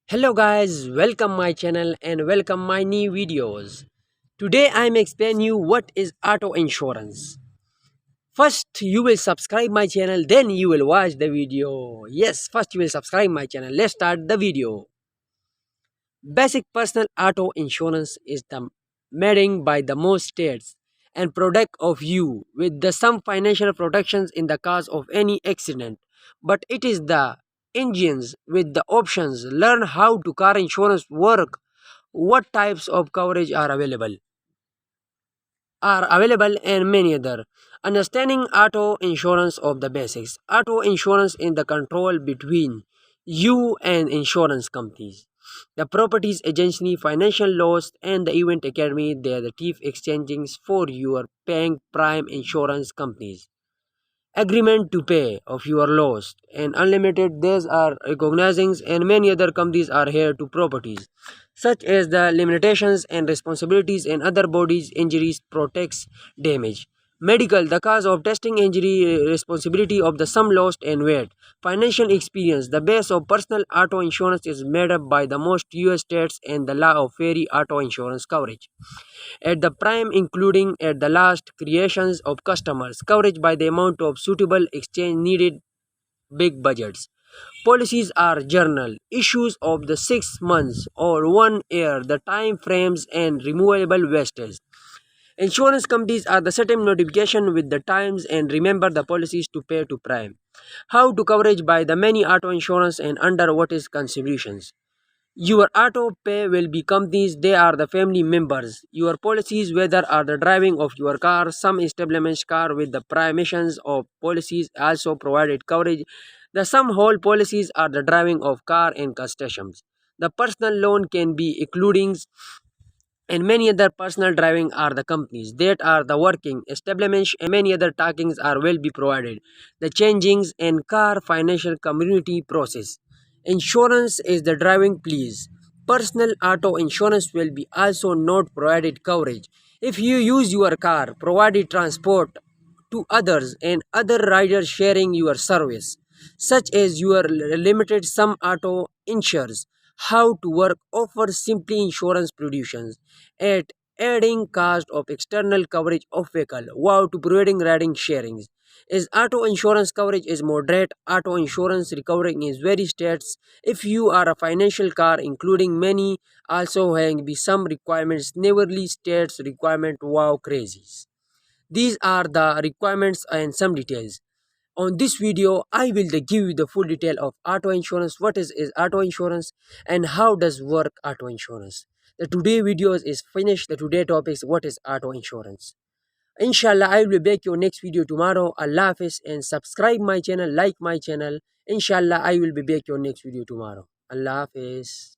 Hello guys, welcome my channel and welcome my new videos. Today I am explaining you what is auto insurance. First you will subscribe my channel, then you will watch the video. Yes, first you will subscribe my channel. Let's start the video. Basic personal auto insurance is the mating by the most states and product of you with the some financial protections in the case of any accident. But it is the engines with the options. Learn how to car insurance work, what types of coverage are available and many other. Understanding auto insurance of the basics. Auto insurance in the control between you and insurance companies. The properties agency, financial loss, and the event academy, they are the chief exchangings for your paying prime insurance companies. Agreement to pay of your loss and unlimited these are recognizing and many other companies are here to properties such as the limitations and responsibilities and other bodies injuries protects damage. Medical, the cause of testing injury, responsibility of the sum lost and weight. Financial experience, the base of personal auto insurance is made up by the most US states and the law of ferry auto insurance coverage at the prime including at the last creations of customers coverage by the amount of suitable exchange needed big budgets. Policies are journal issues of the 6 months or 1 year the time frames and removable vestes. Insurance companies are the certain notification with the times and remember the policies to pay to prime. How to coverage by the many auto insurance and under what is contributions. Your auto pay will be companies, they are the family members. Your policies, whether are the driving of your car, some establishments car with the permissions of policies also provided coverage. The some whole policies are the driving of car and customs. The personal loan can be including and many other personal driving are the companies that are the working establishments and many other takings are will be provided the changings and car financial community process. Insurance is the driving please. Personal auto insurance will be also not provided coverage if you use your car provided transport to others and other riders sharing your service such as your limited sum auto insures. How to work offer simply insurance productions at adding cost of external coverage of vehicle wow to providing riding sharings is auto insurance coverage is moderate auto insurance recovering is very states if you are a financial car including many also having be some requirements neverly states requirement wow crazies. These are the requirements and some details. On this video, I will give you the full detail of auto insurance, what is auto insurance and how does work auto insurance. The today videos is finished. The today topics what is auto insurance. Inshallah, I will be back your next video tomorrow. Allah Hafiz and subscribe my channel, like my channel. Inshallah, I will be back your next video tomorrow. Allah Hafiz.